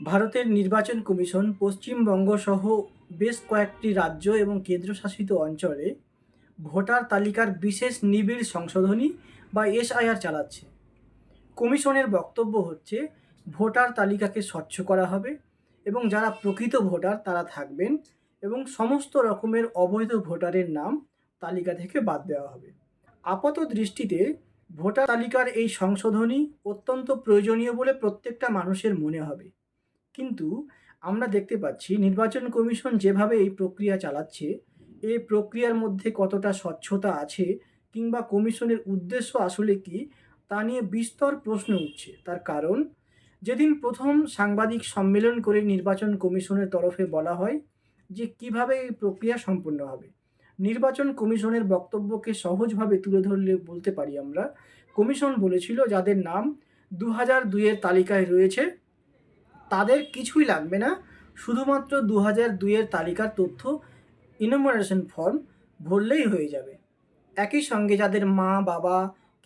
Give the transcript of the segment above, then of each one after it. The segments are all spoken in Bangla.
ভারতের নির্বাচন কমিশন পশ্চিমবঙ্গ সহ বেশ কয়েকটি রাজ্য এবং কেন্দ্রশাসিত অঞ্চলে ভোটার তালিকার বিশেষ নিবিড় সংশোধনী বা এসআইআর চালাচ্ছে। কমিশনের বক্তব্য হচ্ছে, ভোটার তালিকাকে স্বচ্ছ করা হবে এবং যারা প্রকৃত ভোটার তারা থাকবেন এবং সমস্ত রকমের অবৈধ ভোটারের নাম তালিকা থেকে বাদ দেওয়া হবে। আপাত দৃষ্টিতে ভোটার তালিকার এই সংশোধনী অত্যন্ত প্রয়োজনীয় বলে প্রত্যেকটা মানুষের মনে হবে। কিন্তু আমরা দেখতে পাচ্ছি নির্বাচন কমিশন যেভাবে এই প্রক্রিয়া চালাচ্ছে, এই প্রক্রিয়ার মধ্যে কতটা স্বচ্ছতা আছে কিংবা কমিশনের উদ্দেশ্য আসলে কী, তা নিয়ে বিস্তর প্রশ্ন উঠছে। তার কারণ, যেদিন প্রথম সাংবাদিক সম্মেলন করে নির্বাচন কমিশনের তরফে বলা হয় যে কিভাবে এই প্রক্রিয়া সম্পন্ন হবে, নির্বাচন কমিশনের বক্তব্যকে সহজভাবে তুলে ধরলে বলতে পারি আমরা, কমিশন বলেছিল যাদের নাম 2002-এর তালিকায় রয়েছে তাদের কিছুই লাগবে না, শুধুমাত্র 2002-এর তালিকার তথ্য ইনুমারেশন ফর্ম ভরলেই হয়ে যাবে। একই সঙ্গে যাদের মা বাবা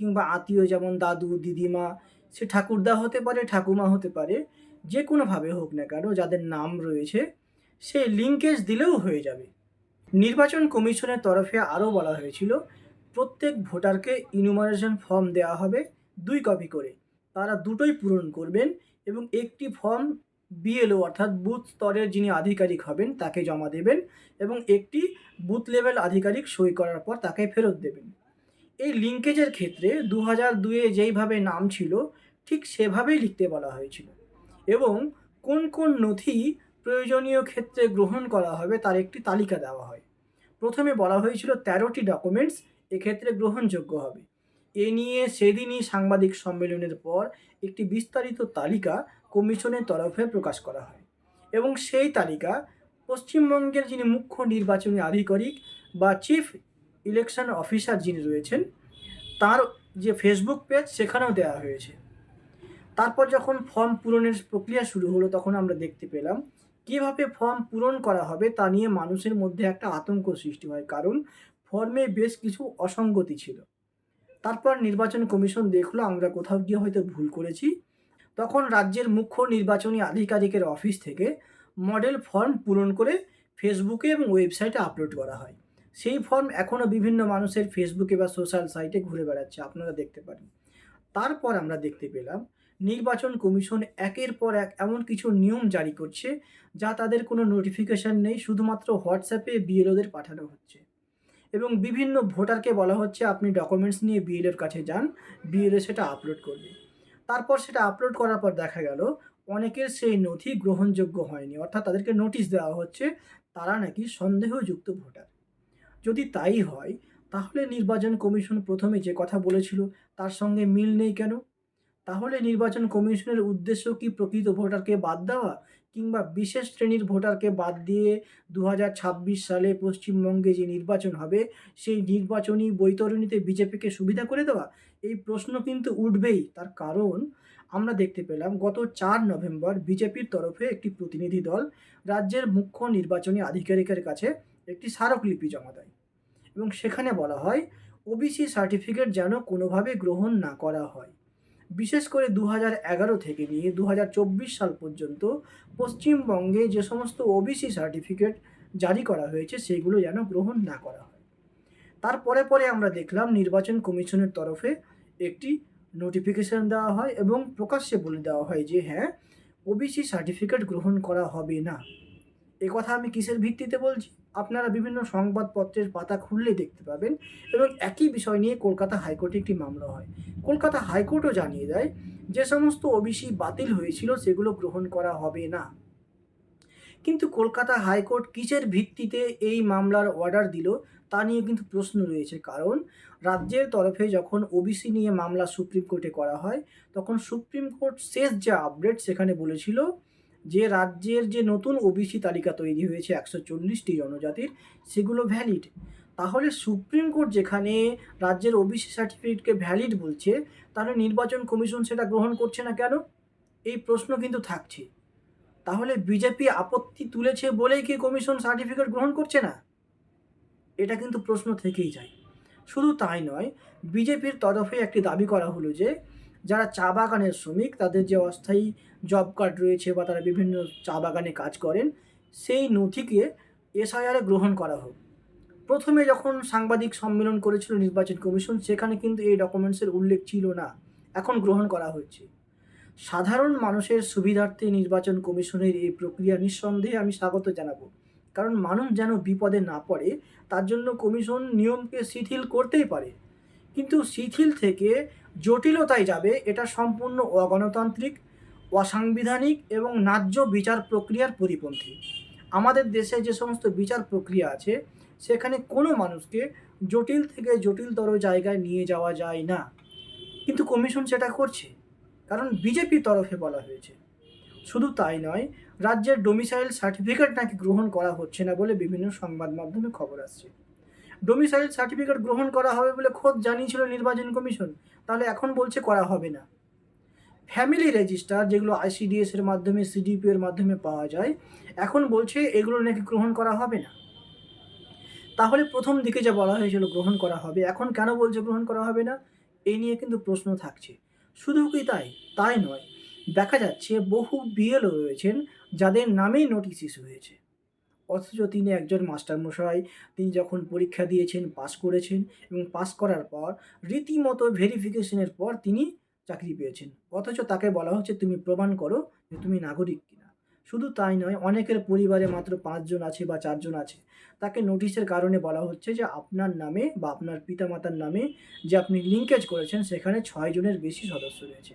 কিংবা আত্মীয়, যেমন দাদু দিদিমা, সে ঠাকুরদা হতে পারে ঠাকুমা হতে পারে, যে কোনোভাবে হোক না কেন যাদের নাম রয়েছে, সে লিঙ্কেজ দিলেও হয়ে যাবে। নির্বাচন কমিশনের তরফে আরও বলা হয়েছিল, প্রত্যেক ভোটারকে ইনুমারেশন ফর্ম দেওয়া হবে 2 কপি করে। তারা দুটোই পূরণ করবেন এবং একটি ফর্ম বিএলও অর্থাৎ বুথ স্তরের যিনি আধিকারিক হবেন তাকে জমা দেবেন এবং একটি বুথ লেভেল আধিকারিক সই করার পর তাকে ফেরত দেবেন। এই লিঙ্কেজের ক্ষেত্রে 2002-এ যেইভাবে নাম ছিল ঠিক সেভাবেই লিখতে বলা হয়েছিল এবং কোন কোন নথি প্রয়োজনীয় ক্ষেত্রে গ্রহণ করা হবে তার একটি তালিকা দেওয়া হয়। প্রথমে বলা হয়েছিল 13টি ডকুমেন্টস এক্ষেত্রে গ্রহণযোগ্য হবে। এ নিয়ে সেদিনই সাংবাদিক সম্মেলনের পর একটি বিস্তারিত তালিকা কমিশনের তরফে প্রকাশ করা হয় এবং সেই তালিকা পশ্চিমবঙ্গের যিনি মুখ্য নির্বাচনী আধিকারিক বা চিফ ইলেকশন অফিসার যিনি রয়েছেন তার যে ফেসবুক পেজ সেখানেও দেওয়া হয়েছে। তারপর যখন ফর্ম পূরণের প্রক্রিয়া শুরু হলো তখন আমরা দেখতে পেলাম কীভাবে ফর্ম পূরণ করা হবে তা নিয়ে মানুষের মধ্যে একটা আতঙ্ক সৃষ্টি হয়, কারণ ফর্মে বেশ কিছু অসঙ্গতি ছিল। তারপর নির্বাচন কমিশন দেখলো আমরা কোথাও গিয়ে হয়তো ভুল করেছি, তখন রাজ্যের মুখ্য নির্বাচনী আধিকারিকের অফিস থেকে মডেল ফর্ম পূরণ করে ফেসবুকে এবং ওয়েবসাইটে আপলোড করা হয়। সেই ফর্ম এখনও বিভিন্ন মানুষের ফেসবুকে বা সোশ্যাল সাইটে ঘুরে বেড়াচ্ছে, আপনারা দেখতে পারেন। তারপর আমরা দেখতে পেলাম নির্বাচন কমিশন একের পর এক এমন কিছু নিয়ম জারি করছে যা তাদের কোনো নোটিফিকেশন নেই, শুধুমাত্র হোয়াটসঅ্যাপে বিএলওদের পাঠানো হচ্ছে এবং বিভিন্ন ভোটারকে বলা হচ্ছে আপনি ডকুমেন্টস নিয়ে বিএলওর কাছে যান, বিএলও সেটা আপলোড করবে। তারপর সেটা আপলোড করার পর দেখা গেল অনেকের সেই নথি গ্রহণযোগ্য হয়নি, অর্থাৎ তাদেরকে নোটিশ দেওয়া হচ্ছে তারা নাকি সন্দেহযুক্ত ভোটার। যদি তাই হয় তাহলে নির্বাচন কমিশন প্রথমে যে কথা বলেছিল তার সঙ্গে মিল নেই কেন? তাহলে নির্বাচন কমিশনের উদ্দেশ্য কি প্রকৃত ভোটারকে বাদ দেওয়া কিংবা বিশেষ শ্রেণীর ভোটারকে বাদ দিয়ে 2026 সালে পশ্চিমবঙ্গে যে নির্বাচন হবে সেই নির্বাচনী বৈতরণীতে বিজেপিকে সুবিধা করে দেওয়া? এই প্রশ্ন কিন্তু উঠবেই। তার কারণ আমরা দেখতে পেলাম গত 4 নভেম্বর বিজেপির তরফে একটি প্রতিনিধি দল রাজ্যের মুখ্য নির্বাচনী আধিকারিকের কাছে একটি স্মারকলিপি জমা দেয় এবং সেখানে বলা হয় ওবিসি সার্টিফিকেট যেন কোনোভাবে গ্রহণ না করা হয়। বিশেষ করে 2011 থেকে নিয়ে 2024 সাল পর্যন্ত পশ্চিমবঙ্গে যে সমস্ত ওবিসি সার্টিফিকেট জারি করা হয়েছে সেগুলো যেন গ্রহণ না করা হয়। তারপরে আমরা দেখলাম নির্বাচন কমিশনের তরফে একটি নোটিফিকেশন দেওয়া হয় এবং প্রকাশ্যে বলে দেওয়া হয় যে হ্যাঁ, ওবিসি সার্টিফিকেট গ্রহণ করা হবে না। কথা আমি কিসের ভিত্তিতে বলছি? আপনারা বিভিন্ন সংবাদপত্রের পাতা খুললেই দেখতে পাবেন এবং একই বিষয় নিয়ে কলকাতা হাইকোর্টে একটি মামলা হয়। কলকাতা হাইকোর্টও জানিয়ে দেয় যে সমস্ত ওবিসি বাতিল হয়েছিল সেগুলো গ্রহণ করা হবে না। কিন্তু কলকাতা হাইকোর্ট কিসের ভিত্তিতে এই মামলার অর্ডার দিল তা নিয়ে কিন্তু প্রশ্ন রয়েছে, কারণ রাজ্যের তরফে যখন ওবিসি নিয়ে মামলা সুপ্রিম কোর্টে করা হয় তখন সুপ্রিম কোর্ট শেষ যে আপডেট সেখানে বলেছিল যে রাজ্যের যে নতুন ওবিসি তালিকা তৈরি হয়েছে 140টি জনজাতির, সেগুলো ভ্যালিড। তাহলে সুপ্রিম কোর্ট যেখানে রাজ্যের ওবিসি সার্টিফিকেটকে ভ্যালিড বলছে, তাহলে নির্বাচন কমিশন সেটা গ্রহণ করছে না কেন? এই প্রশ্ন কিন্তু থাকছে। তাহলে বিজেপি আপত্তি তুলেছে বলেই কি কমিশন সার্টিফিকেট গ্রহণ করছে না? এটা কিন্তু প্রশ্ন থেকেই যায়। শুধু তাই নয়, বিজেপির তরফে একটি দাবি করা হলো যে যারা চা বাগানের শ্রমিক তাদের যে অস্থায়ী জব কার্ড রয়েছে বা তারা বিভিন্ন চা বাগানে কাজ করেন, সেই নথিকে এসআইআরে গ্রহণ করা হোক। প্রথমে যখন সাংবাদিক সম্মেলন করেছিল নির্বাচন কমিশন, সেখানে কিন্তু এই ডকুমেন্টসের উল্লেখ ছিল না, এখন গ্রহণ করা হচ্ছে। সাধারণ মানুষের সুবিধার্থে নির্বাচন কমিশনের এই প্রক্রিয়া নিঃসন্দেহে আমি স্বাগত জানাবো, কারণ মানুষ যেন বিপদে না পড়ে তার জন্য কমিশন নিয়মকে শিথিল করতেই পারে, কিন্তু শিথিল থেকে জটিলতায় যাবে এটা সম্পূর্ণ অগণতান্ত্রিক, অসাংবিধানিক এবং ন্যায্য বিচার প্রক্রিয়ার পরিপন্থী। আমাদের দেশে যে সমস্ত বিচার প্রক্রিয়া আছে সেখানে কোনো মানুষকে জটিল থেকে জটিলতর জায়গায় নিয়ে যাওয়া যায় না, কিন্তু কমিশন সেটা করছে, কারণ বিজেপির তরফে বলা হয়েছে। শুধু তাই নয়, রাজ্যের ডোমিসাইল সার্টিফিকেট নাকি গ্রহণ করা হচ্ছে না বলে বিভিন্ন সংবাদ মাধ্যমে খবর আসছে। ডোমিসাইল সার্টিফিকেট গ্রহণ করা হবে বলে খোদ জানিয়েছিল নির্বাচন কমিশন, তাহলে এখন বলছে করা হবে না। ফ্যামিলি রেজিস্টার যেগুলো আইসিডিএস এর মাধ্যমে, সিডিপি এর মাধ্যমে পাওয়া যায়, এখন বলছে এগুলো নাকি গ্রহণ করা হবে না। তাহলে প্রথম দিকে যে বলা হয়েছিল গ্রহণ করা হবে, এখন কেন বলছে গ্রহণ করা হবে না? এই নিয়ে কিন্তু প্রশ্ন থাকছে। শুধু কি তাই? তাই নয়, দেখা যাচ্ছে বহু বিএলও রয়েছেন যাদের নামেই নোটিশ ইস্যু হয়েছে, অথচ তিনি একজন মাস্টারমশাই। তিনি যখন পরীক্ষা দিয়েছেন, পাস করেছেন এবং পাস করার পর রীতিমতো ভেরিফিকেশনের পর তিনি চাকরি পেয়েছেন, অথচ তাকে বলা হচ্ছে তুমি প্রমাণ করো যে তুমি নাগরিক কিনা। শুধু তাই নয়, অনেকের পরিবারে মাত্র 5 জন আছে বা 4 জন আছে, তাকে নোটিশের কারণে বলা হচ্ছে যে আপনার নামে বা আপনার পিতামাতার নামে যে আপনি লিঙ্কেজ করেছেন সেখানে 6 জনের বেশি সদস্য রয়েছে,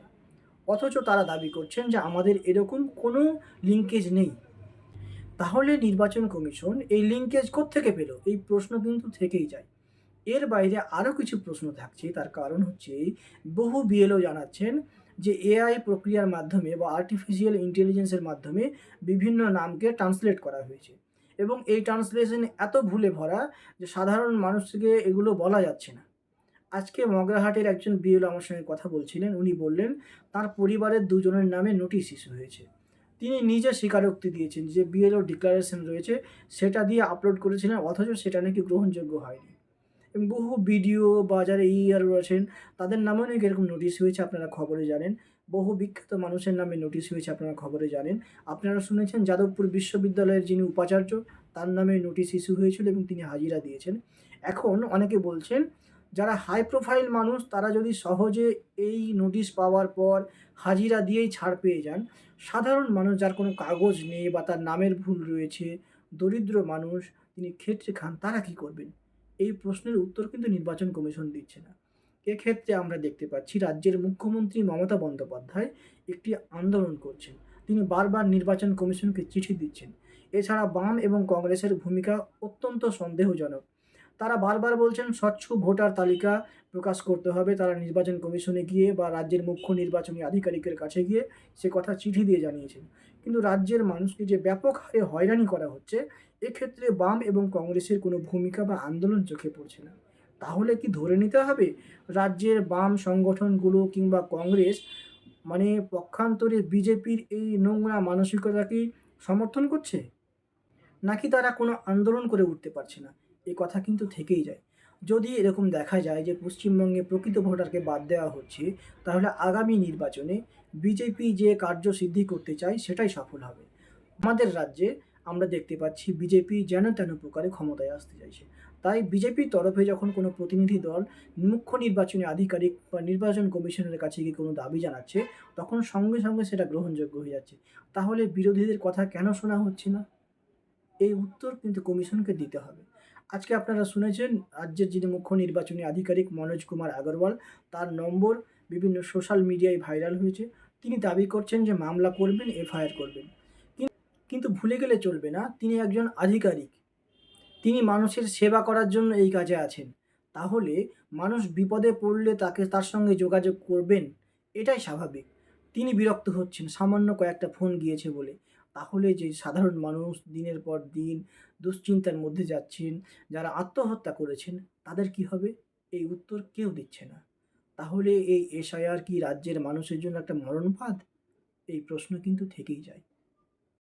অথচ তারা দাবি করছেন যে আমাদের এরকম কোনো লিঙ্কেজ নেই। তাহলে নির্বাচন কমিশন এই লিঙ্কেজ কোত্থেকে পেল? এই প্রশ্ন কিন্তু থেকেই যায়। এর বাইরে আরও কিছু প্রশ্ন থাকছে, তার কারণ হচ্ছে বহু বিএলও জানাচ্ছেন যে এআই প্রক্রিয়ার মাধ্যমে বা আর্টিফিশিয়াল ইন্টেলিজেন্সের মাধ্যমে বিভিন্ন নামকে ট্রান্সলেট করা হয়েছে, এবং এই ট্রান্সলেশন এত ভুলে ভরা যে সাধারণ মানুষকে এগুলো বলা যাচ্ছে না। আজকে মগরাহাটের একজন বিএলও আমার সঙ্গে কথা বলছিলেন, উনি বললেন তার পরিবারের 2 জনের নামে নোটিশ ইস্যু হয়েছে। তিনি নিজে স্বীকারোক্তি দিয়েছেন যে বিএলও ডিক্লারেশন রয়েছে সেটা দিয়ে আপলোড করেছিলেন, অথচ সেটা নাকি গ্রহণযোগ্য হয়নি। এবং বহু বিডিও বা যারা ইআর রয়েছেন তাদের নামেও নাকি এরকম নোটিশ হয়েছে, আপনারা খবরে জানেন। বহু বিখ্যাত মানুষের নামে নোটিশ হয়েছে, আপনারা খবরে জানেন। আপনারা শুনেছেন যাদবপুর বিশ্ববিদ্যালয়ের যিনি উপাচার্য তার নামে নোটিশ ইস্যু হয়েছিল এবং তিনি হাজিরা দিয়েছেন। এখন অনেকে বলছেন যারা হাই প্রোফাইল মানুষ তারা যদি সহজে এই নোটিশ পাওয়ার পর হাজিরা দিয়েই ছাড় পেয়ে যান, সাধারণ মানুষ যার কোনো কাগজ নেই বা তার নামের ভুল রয়েছে, দরিদ্র মানুষ, তিনি খেটে খান, তারা কী করবেন? এই প্রশ্নের উত্তর কিন্তু নির্বাচন কমিশন দিচ্ছে না। এক্ষেত্রে আমরা দেখতে পাচ্ছি রাজ্যের মুখ্যমন্ত্রী মমতা বন্দ্যোপাধ্যায় একটি আন্দোলন করছেন। তিনি বারবার নির্বাচন কমিশনকে চিঠি দিচ্ছেন। এছাড়া বাম এবং কংগ্রেসের ভূমিকা অত্যন্ত সন্দেহজনক। তারা বারবার বলছেন স্বচ্ছ ভোটার তালিকা প্রকাশ করতে হবে। তারা নির্বাচন কমিশনে গিয়ে বা রাজ্যের মুখ্য নির্বাচনী আধিকারিকের কাছে গিয়ে সে কথা চিঠি দিয়ে জানিয়েছেন। কিন্তু রাজ্যের মানুষকে যে ব্যাপক হারে হয়রানি করা হচ্ছে, এক্ষেত্রে বাম এবং কংগ্রেসের কোনো ভূমিকা বা আন্দোলন চোখে পড়ছে না। তাহলে কি ধরে নিতে হবে রাজ্যের বাম সংগঠনগুলো কিংবা কংগ্রেস মানে পক্ষান্তরে বিজেপির এই নোংরা মানসিকতাকেই সমর্থন করছে? নাকি তারা কোনো আন্দোলন করে উঠতে পারছে না? এ কথা কিন্তু থেকেই যায়। যদি এরকম দেখা যায় যে পশ্চিমবঙ্গে প্রকৃত ভোটারকে বাদ দেওয়া হচ্ছে, তাহলে আগামী নির্বাচনে বিজেপি যে কার্যসিদ্ধি করতে চায় সেটাই সফল হবে। আমাদের রাজ্যে আমরা দেখতে পাচ্ছি বিজেপি যেন তেন প্রকারে ক্ষমতায় আসতে চাইছে। তাই বিজেপির তরফে যখন কোনো প্রতিনিধি দল মুখ্য নির্বাচনী আধিকারিক বা নির্বাচন কমিশনের কাছে গিয়ে কোনো দাবি জানাচ্ছে, তখন সঙ্গে সঙ্গে সেটা গ্রহণযোগ্য হয়ে যাচ্ছে। তাহলে বিরোধীদের কথা কেন শোনা হচ্ছে না? এই উত্তর কিন্তু কমিশনকে দিতে হবে। আজকে আপনারা শুনেছেন রাজ্যের যিনি মুখ্য নির্বাচনী আধিকারিক মনোজ কুমার আগরওয়াল, তার নম্বর বিভিন্ন সোশ্যাল মিডিয়ায় ভাইরাল হয়েছে। তিনি দাবি করছেন যে মামলা করবেন, এফআইআর করবেন। কিন্তু ভুলে গেলে চলবে না, তিনি একজন আধিকারিক। তিনি মানুষের সেবা করার জন্য এই কাজে আছেন। তাহলে মানুষ বিপদে পড়লে তার সঙ্গে যোগাযোগ করবেন, এটাই স্বাভাবিক। তিনি বিরক্ত হচ্ছেন সামান্য কয়েকটা ফোন গিয়েছে বলে। তাহলে যে সাধারণ মানুষ দিনের পর দিন দুশ্চিন্তার মধ্যে যাচ্ছেন, যারা আত্মহত্যা করেছেন, তাদের কি হবে? এই উত্তর কেউ দিচ্ছে না। তাহলে এই এসআইআর কি রাজ্যের মানুষের জন্য একটা মরণফাঁদ? এই প্রশ্ন কিন্তু থেকেই যায়।